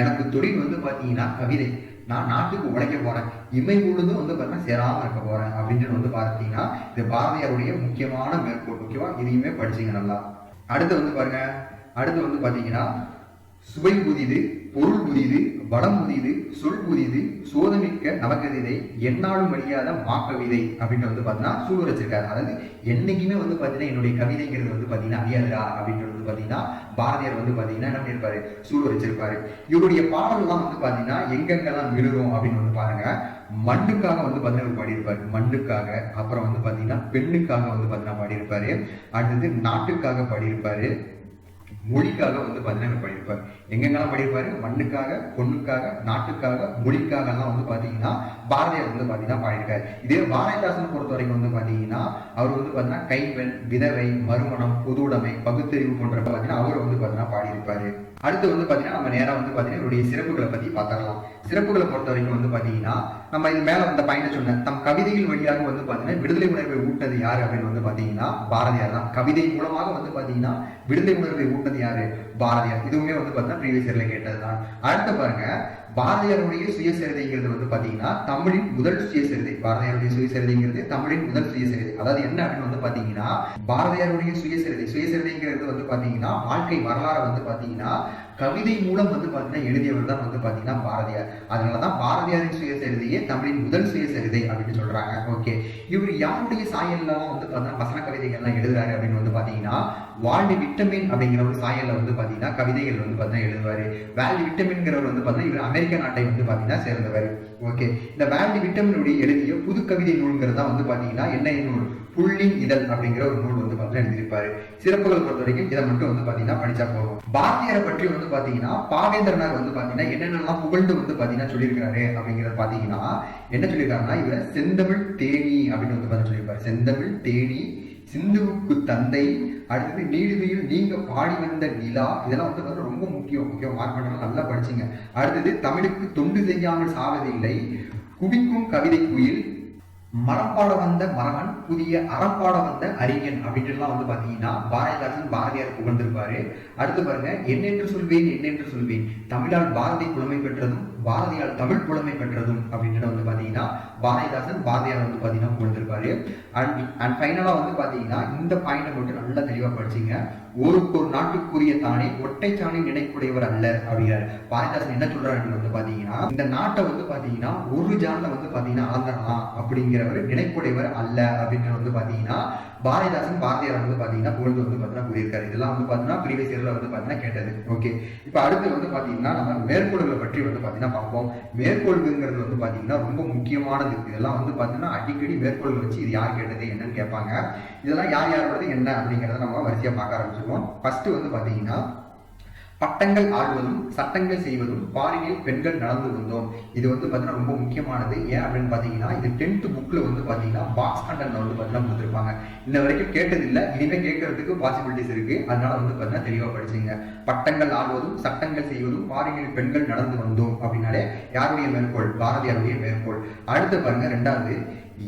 எனக்கு தொழில் வந்து பாத்தீங்கன்னா கவிதை, நான் நாட்டுக்கு உழைக்க போறேன், இமை முழுதும் வந்து பாத்தீங்கன்னா சேராம இருக்க போறேன் அப்படின்னு வந்து பார்த்தீங்கன்னா இது பாரதியாருடைய முக்கியமான மேற்கோள். ஓகேவா? இதையுமே படிச்சீங்க நல்லா. அடுத்து வந்து பாருங்க, அடுத்து வந்து பாத்தீங்கன்னா சுவை புதிது, பொருள் புதிது, வளம் புதிது, சொல் புதிது, சோதமிக்க நவகவிதை, என்னாலும் அழியாத மாக்கவிதை அப்படின்னு வந்து பாத்தீங்கன்னா சூழ வச்சிருக்காரு. அதாவது என்னைக்குமே வந்து பாத்தீங்கன்னா என்னுடைய கவிதைங்கிறது வந்து பாத்தீங்கன்னா அழியாதுரா அப்படின்றது வந்து பாத்தீங்கன்னா பாரதியார் வந்து பாத்தீங்கன்னா என்ன பண்ணிருப்பாரு? சூழ வச்சிருப்பாரு. இவருடைய பாடல்லாம் வந்து பாத்தீங்கன்னா எங்கெங்கெல்லாம் விழுறோம் அப்படின்னு வந்து பாருங்க. மண்ணுக்காக வந்து பாத்தீங்கன்னா பாடியிருப்பாரு. மண்ணுக்காக, அப்புறம் வந்து பாத்தீங்கன்னா பெண்ணுக்காக வந்து பாத்தீங்கன்னா பாடியிருப்பாரு. அடுத்தது நாட்டுக்காக பாடியிருப்பாரு, மொழிக்காக வந்து பாத்தீங்கன்னா பண்ணியிருப்பாரு. எங்கெங்கெல்லாம் பண்ணியிருப்பாரு? மண்ணுக்காக, பொண்ணுக்காக, நாட்டுக்காக, மொழிக்காக எல்லாம் வந்து பாத்தீங்கன்னா பாரதியார் வந்து பாத்தீங்கன்னா பாடியிருக்காரு. இதே பாரதிதாசனை பொறுத்த வரைக்கும் வந்து பாத்தீங்கன்னா அவர் வந்து பாத்தீங்கன்னா கைம்பெண், விதவை, மறுமணம், பொது உடைமை, பகுத்தறிவு போன்ற பாத்தீங்கன்னா அவர் வந்து பாத்தீங்கன்னா பாடியிருப்பாரு. அடுத்து வந்து பாத்தீங்கன்னா நம்ம நேரம் வந்து பாத்தீங்கன்னா இவருடைய சிறப்புகளை பத்தி பார்த்துடலாம். சிறப்புகளை பொறுத்த வரைக்கும் வந்து பாத்தீங்கன்னா நம்ம இது மேல அந்த பாயிண்ட் சொன்னேன், தம் கவிதைகள் வழியாக வந்து பாத்தீங்கன்னா விடுதலை உணர்வை ஊட்டது யாரு அப்படின்னு வந்து பாத்தீங்கன்னா பாரதியார் தான். கவிதை மூலமாக வந்து பாத்தீங்கன்னா விடுதலை உணர்வை ஊட்டது யாரு? பாரதியார். இதுவுமே வந்து பாத்தீங்கன்னா ப்ரீவியஸ் இயர்ல கேட்டதுதான். அடுத்து பாருங்க, பாரதியாருடைய சுயசரிதைங்கிறது வந்து பாத்தீங்கன்னா தமிழின் முதல் சுயசரிதை. பாரதியாருடைய சுயசரிதைங்கிறது தமிழின் முதல் சுயசரிதை. அதாவது என்ன அப்படின்னு வந்து பாத்தீங்கன்னா பாரதியாருடைய சுயசரிதைங்கிறது வந்து பாத்தீங்கன்னா வாழ்க்கை வரலாறு வந்து பாத்தீங்கன்னா கவிதை மூலம் வந்து பாத்தீங்கன்னா எழுதியவர் தான் வந்து பாத்தீங்கன்னா பாரதியார். அதனாலதான் பாரதியாரின் சுயசரிதையே தமிழின் முதல் சுயசரிதை அப்படின்னு சொல்றாங்க. ஓகே, இவர் யாருடைய சாயல்லாம் வந்து பாத்தீங்கன்னா வசன கவிதைகள்லாம் எழுதுறாரு அப்படின்னு வந்து பாத்தீங்கன்னா வால்டி விட்டமின் அப்படிங்கிற ஒரு சாயல்ல வந்து பாத்தீங்கன்னா கவிதைகள் வந்து பாத்தீங்கன்னா எழுதுவாரு. வால்டி விட்டமின்ங்கிறவர் வந்து பாத்தீங்கன்னா இவர் அமெரிக்க நாட்டை வந்து பாத்தீங்கன்னா சேர்ந்தவர். ஓகே, இந்த வால்டி விட்டமினுடைய எழுதிய புது கவிதை நூல்ங்கிறது தான் வந்து பாத்தீங்கன்னா என்ன நூல், புள்ளின் இதழ் அப்படிங்கிற ஒரு நூல் வந்து பாத்தீங்கன்னா எழுதியிருப்பாரு. சிறப்புகள் பொறுத்த வரைக்கும் இதை மட்டும் வந்து பாத்தீங்கன்னா படிச்சா போதும். பாரதியாரை பற்றி வந்து பாத்தீங்கன்னா பாவேந்திரனார் வந்து பாத்தீங்கன்னா என்னென்னலாம் புகழ்ந்து வந்து பாத்தீங்கன்னா சொல்லியிருக்காரு அப்படிங்கறத பாத்தீங்கன்னா என்ன சொல்லியிருக்காருன்னா, இவரை செந்தமிழ் தேனி அப்படின்னு வந்து பாத்தீங்கன்னா சொல்லியிருப்பாரு. செந்தமிழ் தேனி, சிந்துவுக்கு தந்தை, அடுத்தது நீடுமையில் நீங்க பாடி வந்த நிலா, இதெல்லாம் வந்து ரொம்ப முக்கியம். மார்க் பண்ணலாம், நல்லா படிச்சுங்க. அடுத்தது தமிழுக்கு தொண்டு செய்யாமல் சாவதில்லை, குவிக்கும் கவிதை குயில், மரப்பாட வந்த மரகன், புதிய அறப்பாட வந்த அறிஞன் அப்படின்ட்டுலாம் வந்து பாத்தீங்கன்னா பாரதிதாசன் பாரதியார் புகழ்ந்திருப்பாரு. அடுத்து பாருங்க, என்னென்று சொல்வேன் தமிழால் பாரதி புலமை பெற்றதும் பாரதியால் தமிழ் புலமை பெற்றதும் அப்படின்ட்டு வந்து பாத்தீங்கன்னா பாரதிதாசன் பாரதியார் வந்து பாத்தீங்கன்னா புகழ்ந்திருப்பாரு. அண்ட் ஃபைனலா வந்து பாத்தீங்கன்னா இந்த பாயிண்ட் மட்டும் நல்லா தெளிவா படிச்சீங்க. ஒரு நாட்டுக்குரிய தானே ஒட்டைச்சாணி நினைக்குடையவர் அல்ல அப்படிங்கிறார். பாரதிதாசன் என்ன சொல்றாரு வந்து பாத்தீங்கன்னா, இந்த நாட்டை வந்து பாத்தீங்கன்னா ஒரு ஜான்ல வந்து பாத்தீங்கன்னா ஆந்திரலாம் அப்படிங்கிறவர் நினைக்குடையவர் அல்ல அப்படின்னு வந்து பாத்தீங்கன்னா பாரதிதாசன் பாரதியார் வந்து பாத்தீங்கன்னா புகழ்ந்து வந்து பாத்தீங்கன்னா கூறியிருக்காரு. இதெல்லாம் வந்து பாத்தீங்கன்னா ப்ரீவியஸ் இயர்ல வந்து பாத்தீங்கன்னா கேட்டது. ஓகே, இப்ப அடுத்து வந்து பாத்தீங்கன்னா நம்ம மேற்கோள்களை பற்றி வந்து பாத்தீங்கன்னா பார்ப்போம். மேற்கோள்ங்கிறது வந்து பாத்தீங்கன்னா ரொம்ப முக்கியமானது. இதெல்லாம் வந்து பாத்தீங்கன்னா அடிக்கடி மேற்கோள்கள் வச்சு இது யார் கேட்டது என்னன்னு கேட்பாங்க. இதெல்லாம் யாரோடது என்ன அப்படிங்கறத நம்ம வரிசையா பார்க்க ஆரம்பிச்சிருவோம். ஃபர்ஸ்ட் வந்து பாத்தீங்கன்னா பட்டங்கள் ஆள்வதும் சட்டங்கள் செய்வதும் பாரினில் பெண்கள் நடந்து வந்தோம். இது வந்து பாத்தீங்கன்னா ரொம்ப முக்கியமானது. ஏன் அப்படின்னு பாத்தீங்கன்னா இது 10th புக்ல வந்து பாத்தீங்கன்னா பாக்ஸ் கண்டென்ட் வந்து பாத்தீங்கன்னா கொடுத்துருப்பாங்க. இன்ன வரைக்கும் கேட்டது இல்ல, இனிமே கேட்கறதுக்கு பாசிபிலிட்டிஸ் இருக்கு. அதனால வந்து பாத்தீங்கன்னா தெளிவா படிச்சுங்க. பட்டங்கள் ஆள்வதும் சட்டங்கள் செய்வதும் பாரினில் பெண்கள் நடந்து வந்தோம் அப்படின்னாலே யாருடைய மேற்கோள், பாரதியாருடைய மேற்கோள். அடுத்து பாருங்க, ரெண்டாவது,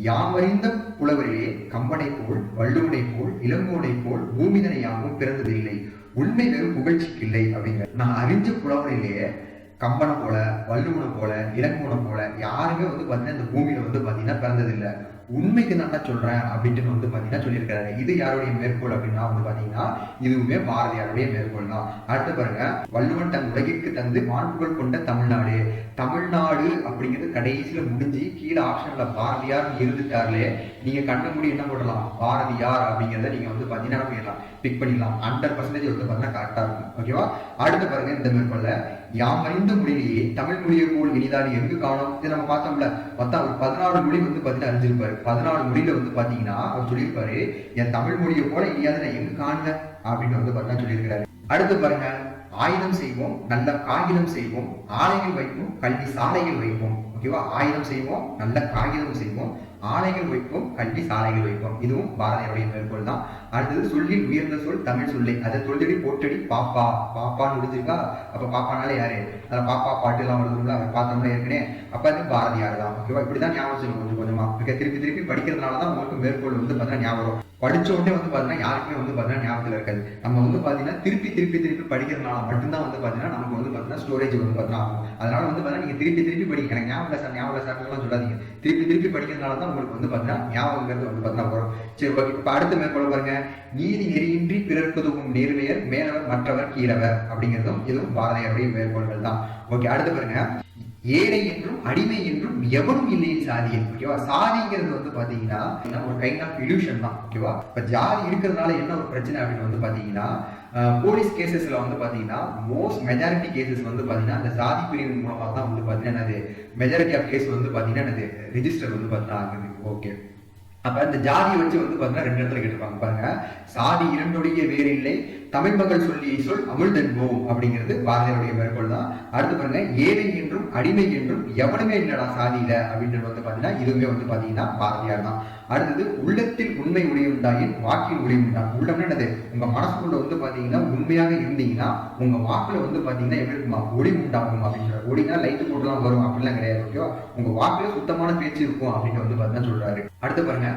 யாமறிந்த புலவரிலே கம்பனை போல் வள்ளுவனை போல் இளங்கோனை போல் பூமிதனை யாவும் பிறந்ததில்லை, உண்மை வெறும் புகழ்ச்சிக்கு இல்லை அப்படிங்கிற. நான் அறிஞ்ச புலவரிலேயே கம்பனை போல வள்ளுவனை போல இளங்கோனை போல யாருமே வந்து பாத்தீங்கன்னா இந்த பூமியில வந்து பாத்தீங்கன்னா பிறந்ததில்லை, உண்மைக்கு நான் சொல்றேன் அப்படின்ட்டு வந்து பாத்தீங்கன்னா சொல்லியிருக்காரு. இது யாருடைய மேற்கோள் அப்படின்னா வந்து பாத்தீங்கன்னா இதுவுமே பாரதியாருடைய மேற்கோள் தான். அடுத்து பாருங்க, வள்ளுவன் தன் உலகிற்கு தந்து மாண்புகள் கொண்ட தமிழ்நாடு. தமிழ்நாடு அப்படிங்கிறது கடைசியில முடிஞ்சு கீழே ஆப்ஷன்ல பாரதியார் இருந்துட்டார்களே, நீங்க கண்ண மூடி என்ன போடலாம், பாரதியார் அப்படிங்கிறத நீங்க வந்து பாத்தீங்கன்னா பண்ணிடலாம், பிக் பண்ணிடலாம். 100% வந்து பாத்தீங்கன்னா கரெக்டா இருக்கும். ஓகேவா? அடுத்து பாருங்க, இந்த மேற்கொள்ள யாம் அறிந்த மொழியிலேயே தமிழ் மொழியை போல் இனிதான் எங்கு காணும். இது நம்ம பார்த்தோம்ல, மொத்தம் ஒரு 14 மொழி வந்து பாத்தீங்கன்னா அறிஞ்சிருப்பாரு. 14 மொழியில வந்து பாத்தீங்கன்னா அவர் சொல்லியிருப்பாரு, என் தமிழ் மொழியை போல இனியாவது நான் எங்க காணுங்க அப்படின்னு வந்து பாத்தீங்கன்னா சொல்லியிருக்கிறாரு. அடுத்து பாருங்க, ஆயுதம் செய்வோம் நல்ல காகிதம் செய்வோம், ஆலைகள் வைப்போம் கல்வி சாலைகள் வைப்போம். ஓகேவா? ஆயுதம் செய்வோம் நல்ல காகிதம் செய்வோம், ஆலைகள் வைப்போம் கல்வி சாலைகள் வைப்போம். இதுவும் பாரதியாருடைய மேற்கோள் தான். அடுத்தது, சொல்லில் உயர்ந்த சொல் தமிழ் சொல்லை, அதை தொல்தடி போட்டடி பாப்பா. பாப்பான்னு முடிஞ்சிருக்கா? அப்ப பாப்பானால யாரு? அதை பாப்பா பாட்டு எல்லாம் வருதுங்களா, அதை பார்த்தோம்னா ஏற்கனவே. அப்ப அது பாரதியார் தான். ஓகேவா? இப்படிதான் ஞாபகம் கொஞ்சம் கொஞ்சமா. திருப்பி படிக்கிறதுனாலதான் உங்களுக்கு மேற்கோள் வந்து பாத்தீங்கன்னா ஞாபகம். படிச்ச உடனே வந்து பாத்தீங்கன்னா யாருக்குமே வந்து பாத்தீங்கன்னா ஞாபகத்துல இருக்காது. நம்ம வந்து பாத்தீங்கன்னா திருப்பி படிக்கிறதுனால மட்டும்தான் வந்து பாத்தீங்கன்னா நமக்கு வந்து பாத்தீங்கன்னா ஸ்டோரேஜ் வந்து பாத்தீங்கன்னா ஆகும். அதனால வந்து பாத்தீங்கன்னா நீங்க திருப்பி படிக்க, எனக்கு ஞாபகம் சார்லாம் சொல்லாதீங்க. திருப்பி படிக்கிறதுனால தான் உங்களுக்கு வந்து பாத்தீங்கன்னா ஞாபகங்கிறது வந்து பாத்தீங்கன்னா வரும். சரி, ஓகே. இப்ப அடுத்த மேற்கொள்ள பாருங்க, நீதி நெறியின்றி பிறர்க்குதுவும் நேர்மையர் மேலவர் மற்றவர் கீழவர் அப்படிங்கிறதும் இதுவும் பாரதியாருடைய மேற்கோள்கள் தான். ஓகே, அடுத்து பாருங்க, ஏழை என்றும் அடிமை என்றும் எவனும் இல்லை சாதியம். ஓகேவா? சாதிங்கிறது வந்து பாத்தீங்கன்னா ஒரு கைண்ட் ஆஃப் இல்யூஷன் தான். ஓகேவா? இப்ப ஜாதி இருக்கிறதுனால என்ன ஒரு பிரச்சனை அப்படின்னு வந்து பாத்தீங்கன்னா, போலீஸ் கேசஸ்ல வந்து பாத்தீங்கன்னா மெஜாரிட்டி கேசஸ் வந்து பாத்தீங்கன்னா அந்த ஜாதி பிரிவின் மூலமா தான் வந்து பாத்தீங்கன்னா மெஜாரிட்டி ஆஃப் கேஸ் வந்து பாத்தீங்கன்னா ரெஜிஸ்டர் வந்து பாத்தீங்கன்னா ஆகுது. ஓகே, அப்ப இந்த ஜாதியை வச்சு வந்து பாத்தீங்கன்னா 2 இடத்துல கேட்டிருப்பாங்க பாருங்க. சாதி இரண்டுடைய வேறு இல்லை, தமிழ் மகள் சொல்லி சொல் அமிழ்தென்போம் அப்படிங்கிறது பாரதியாருடைய மேற்கோள் தான். அடுத்து பாருங்க, ஏழை என்றும் அடிமை என்றும் எவனுமே இல்லடா சாதியில அப்படின்றது வந்து பாத்தீங்கன்னா இதுவுமே வந்து பாத்தீங்கன்னா பாரதியார் தான். அடுத்தது, உள்ளத்தில் உண்மை ஒளியுண்டாயின் வாக்கில் ஒளியுண்டா. உள்ளம்னா என்னது? உங்க மனசுக்குள்ள வந்து பாத்தீங்கன்னா உண்மையாக இருந்தீங்கன்னா உங்க வாக்குல வந்து பாத்தீங்கன்னா எப்படி இருக்குமா, ஒளி உண்டாகும் அப்படின்னு சொல்றாரு. ஒளினா லைட்டு போட்டுலாம் வரும் அப்படிலாம் கிடையாது. ஓகேவா? உங்க வாக்குல சுத்தமான பேச்சு இருக்கும் அப்படின்னு வந்து பாத்தீங்கன்னா சொல்றாரு. அடுத்து பாருங்க,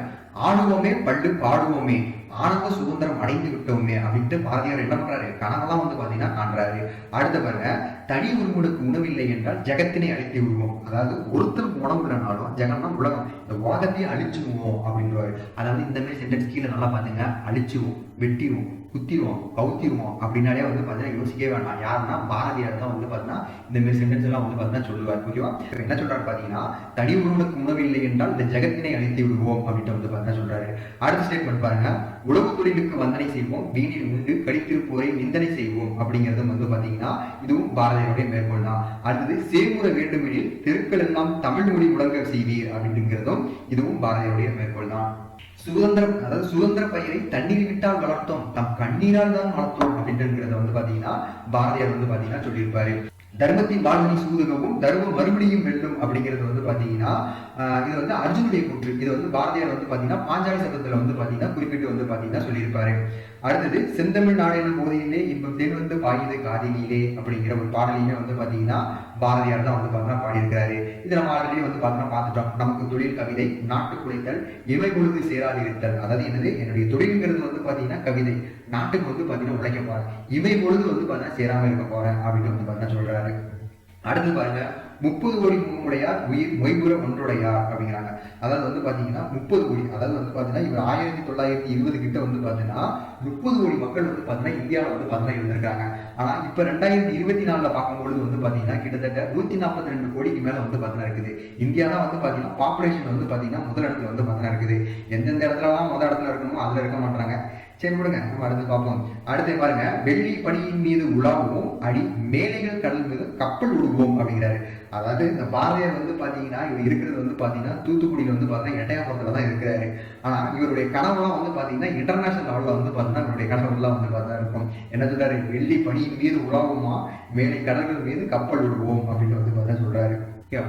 ஆடுவோமே பள்ளு பாடுவோமே ஆனந்த சுதந்திரம் அடைந்து விட்டோமே அப்படின்ட்டு பாரதியார் என்ன பண்றாரு, கனவெல்லாம் வந்து பாத்தீங்கன்னா காண்றாரு. அடுத்த பாருங்க, தனி ஒருவனுக்கு உணவில்லை என்றால் ஜெகத்தினை அழித்து விடுவோம். அதாவது ஒருத்தருக்கு உணவு இல்லைனாலும் ஜெகம்னா உலகம், இந்த உலகத்தையே அழிச்சுவோம் அப்படின்றாரு. அதாவது இந்த மாதிரி சென்டென்ஸ் கீழே நல்லா பாத்துங்க, அழிச்சுவோம், வெட்டிடுவோம், குத்திடுவோம் கவுத்திடுவோம் அப்படின்னாலே வந்து பார்த்தீங்கன்னா யோசிக்கவே வேண்டாம். யாருன்னா பாரதியார் தான் வந்து பார்த்தீங்கன்னா இந்த மாதிரி சென்டென்ஸ் எல்லாம் வந்து பார்த்தீங்கன்னா சொல்லுவார். ஓகேவா? என்ன சொல்றாரு பார்த்தீங்கன்னா, தனி ஒருவனுக்கு உணவில்லை என்றால் இந்த ஜெகத்தினை அழித்து விடுவோம் அப்படின்ட்டு வந்து பார்த்தீங்கன்னா சொல்றாரு. அடுத்த ஸ்டேட்மெண்ட் பாருங்க, உழவு தொழிலுக்கு வந்தனை செய்வோம், வீணில் உண்டு கடித்திருப்போரை நிந்தனை செய்வோம் அப்படிங்கிறதும் வந்து பார்த்தீங்கன்னா இதுவும் பாரதியாருடைய மேற்கோள் தான். அடுத்தது, சேமுற வேண்டுமெனில் தெருக்கள் எல்லாம் தமிழ் மொழி முழங்க செய்வீர் அப்படிங்கிறதும் இதுவும் பாரதியாருடைய மேற்கோள் தான். சுதந்திரம், அதாவது சுதந்திர பயிரை தண்ணீர் விட்டால் வளர்த்தோம், தம் கண்ணீரால் தான் வளர்த்தோம் அப்படின்றத வந்து பாத்தீங்கன்னா பாரதியார் வந்து பாத்தீங்கன்னா சொல்லியிருப்பாரு. தர்மத்தின் வாழ்வனை சூதுகவும் தர்மம் மறுபடியும் வெல்லும் அப்படிங்கிறது வந்து பாத்தீங்கன்னா இது வந்து அர்ஜுனுடைய கூற்று. இது வந்து பாரதியார் வந்து பாத்தீங்கன்னா பாஞ்சாலி சபதத்துல வந்து பாத்தீங்கன்னா குறிப்பிட்டு வந்து பாத்தீங்கன்னா சொல்லியிருப்பாரு. அடுத்தது, செந்தமிழ் நாடெனும் போதிலே இன்பம் தேன் வந்து பாயுது காதினிலே அப்படிங்கிற ஒரு பாடலையுமே வந்து பாத்தீங்கன்னா பாரதியார் தான் வந்து பாத்தீங்கன்னா பாடியிருக்கிறாரு. இது நம்ம ஆல்ரெடி வந்து பாத்தீங்கன்னா பார்த்துட்டோம். நமக்கு தொழில் கவிதை, நாட்டு குலைத்தல், இமை பொழுது சேராதிருத்தல். அதாவது என்னது, என்னுடைய தொழில்ங்கிறது வந்து பாத்தீங்கன்னா கவிதை, நாட்டுக்கு வந்து பாத்தீங்கன்னா உழைக்க போறேன், இமை பொழுது வந்து பாத்தீங்கன்னா சேராம இருக்க போறேன் அப்படின்னு வந்து பாத்தீங்கன்னா சொல்றாரு. அடுத்து பாருங்க, 30 கோடி முகமுடையார் உயிர் மொய்புற ஒன்றுடையார் அப்படிங்கிறாங்க. அதாவது வந்து பாத்தீங்கன்னா 30 கோடி, அதாவது வந்து பாத்தீங்கன்னா இவர் 1920 கிட்ட வந்து பாத்தீங்கன்னா 30 கோடி மக்கள் வந்து பாத்தீங்கன்னா இந்தியாவில் வந்து பாத்தீங்கன்னா இருந்திருக்காங்க. ஆனா இப்ப 2024 பார்க்கும்பொழுது வந்து பாத்தீங்கன்னா கிட்டத்தட்ட 142 கோடிக்கு மேல வந்து பாத்தீங்கன்னா இருக்குது. இந்தியா தான் வந்து பாத்தீங்கன்னா பாப்புலேஷன் வந்து பாத்தீங்கன்னா முதல் இடத்துல வந்து பாத்தீங்கன்னா இருக்குது. எந்தெந்த இடத்துலலாம் முதல் இடத்துல இருக்கணுமோ அதுல இருக்க மாட்டாங்க. சரி விடுங்க, நம்ம அடுத்து பார்ப்போம். அடுத்து பாருங்க, வெள்ளி பணியின் மீது உலாவுவோம், அடி மேலைகள் கடல் மீது கப்பல் விடுவோம் அப்படிங்கிறாரு. அதாவது இந்த பாரதியார் வந்து பாத்தீங்கன்னா இவர் இருக்கிறது வந்து பாத்தீங்கன்னா தூத்துக்குடியில வந்து பாத்தீங்கன்னா எட்டயபுரத்துல தான் இருக்கிறாரு. ஆனா இவருடைய கனவுலாம் வந்து பாத்தீங்கன்னா இன்டர்நேஷனல் லெவல்ல வந்து பாத்தீங்கன்னா இவருடைய கனவுலாம் வந்து பார்த்தா இருக்கும். என்ன சொல்றாரு, வெள்ளி பணியின் மீது உலாவுமா, மேலை கடல்கள் மீது கப்பல் விடுவோம் அப்படின்னு வந்து பார்த்தா சொல்றாரு.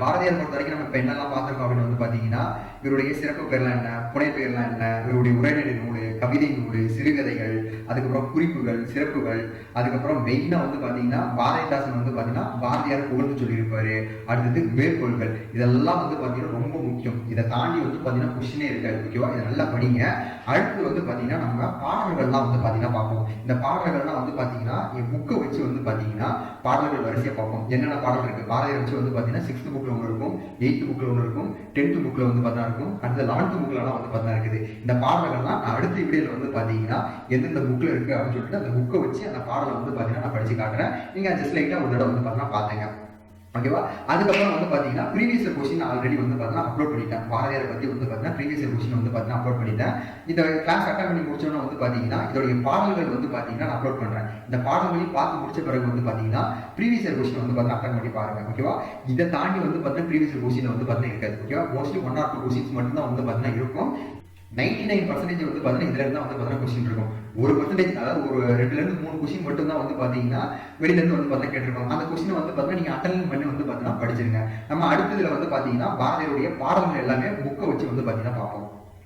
பாரதியார் பொறுத்த வரைக்கும் நம்ம இப்ப என்னெல்லாம் பார்த்திருக்கோம் அப்படின்னு வந்து பாத்தீங்கன்னா இவருடைய சிறப்பு பெயர்லாம் என்ன, புனை பெயர்லாம் என்ன, இவருடைய உரைநடை நூல், கவிதை நூல், சிறுகதைகள், அதுக்கப்புறம் குறிப்புகள், சிறப்புகள், அதுக்கப்புறம் மெயினா வந்து பாத்தீங்கன்னா பாரதிதாசன் வந்து பாத்தீங்கன்னா பாரதியார் புகழ்ந்து சொல்லியிருப்பாரு. அடுத்தது மேற்கோள்கள், இதெல்லாம் வந்து பாத்தீங்கன்னா ரொம்ப முக்கியம். இதை தாண்டி வந்து பாத்தீங்கன்னா கொஸ்டினே இருக்காது. ஓகேவா? இதை நல்லா படிங்க. அடுத்து வந்து பாத்தீங்கன்னா நம்ம பாடல்கள்லாம் வந்து பாத்தீங்கன்னா பார்ப்போம். இந்த பாடல்கள்லாம் வந்து பாத்தீங்கன்னா என் புக்கை வச்சு வந்து பாத்தீங்கன்னா பாடல்கள் வரிசையா பார்ப்போம். என்னென்ன பாடல் இருக்கு பாரதியார் வச்சு வந்து பாத்தீங்கன்னா 6th புக்ல ஒன்று இருக்கும், 8th புக்ல ஒன்று இருக்கும், 10th புக்ல வந்து பார்த்தா இருக்கும், அடுத்த 11th புக்லாம் வந்து பார்த்தா இருக்குது. இந்த பாடல்கள்லாம் நான் அடுத்த வீடியோல வந்து பாத்தீங்கன்னா எந்தெந்த புக்ல இருக்கு அப்படின்னு சொல்லிட்டு அந்த புக்கை வச்சு அந்த பாடலை வந்து பாத்தீங்கன்னா நான் படிச்சு காட்டுறேன். நீங்க ஜஸ்ட் லைட்டா ஒரு தடவை வந்து பார்த்தீங்கன்னா பாத்துங்க. ஓகேவா? அதுக்கப்புறம் வந்து பாத்தீங்கன்னா ப்ரீவியஸ் கொஸ்டின் ஆல்ரெடி வந்து பாத்தீங்கன்னா அப்லோட் பண்ணிட்டேன். பாரதியாரை பத்தி வந்து பாத்தீங்கன்னா ப்ரீவியஸ் கொஸ்டின் வந்து பாத்தீங்கன்னா அப்லோட் பண்ணிட்டேன். இந்த கிளாஸ் அட்டன் பண்ணி முடிச்சோன்னா வந்து பாத்தீங்கன்னா இதோடைய பாடல்கள் வந்து பாத்தீங்கன்னா நான் அப்லோட் பண்றேன். இந்த பாடல்களையும் பார்த்து முடிச்ச பிறகு வந்து பாத்தீங்கன்னா ப்ரீவியஸ் கொஸ்டின் வந்து பாத்தீங்கன்னா அட்டன் பண்ணி பாருங்க. ஓகேவா? இதை தாண்டி வந்து பாத்தீங்கன்னா ப்ரீவியஸ் கொஸ்டின் வந்து பாத்தீங்கன்னா இருக்காது. ஓகேவா? மோஸ்ட்லி 1 or 2 கொஸ்டின்ஸ் மட்டும் தான் வந்து பாத்தீங்கன்னா இருக்கும். 99% வந்து பாத்தீங்கன்னா இதுல இருந்து வந்து பாத்தீங்கன்னா கொஸ்டின் இருக்கும். 1%, அதாவது ஒரு 2 ல இருந்து 3 கொஸ்டின் மட்டும் தான் வந்து பாத்தீங்கன்னா வெளியில இருந்து வந்து பாத்தீங்கன்னா கேட்டிருக்கோம். அந்த கொஸ்டின் வந்து பாத்தீங்கன்னா நீங்க அட்டெண்ட் பண்ணி வந்து பாத்தீங்கன்னா படிச்சிருங்க. நம்ம அடுத்ததுல வந்து பாத்தீங்கன்னா பாரதியாருடைய பாடல்கள் எல்லாமே புக்கை வச்சு வந்து பாத்தீங்கன்னா பார்ப்போம்.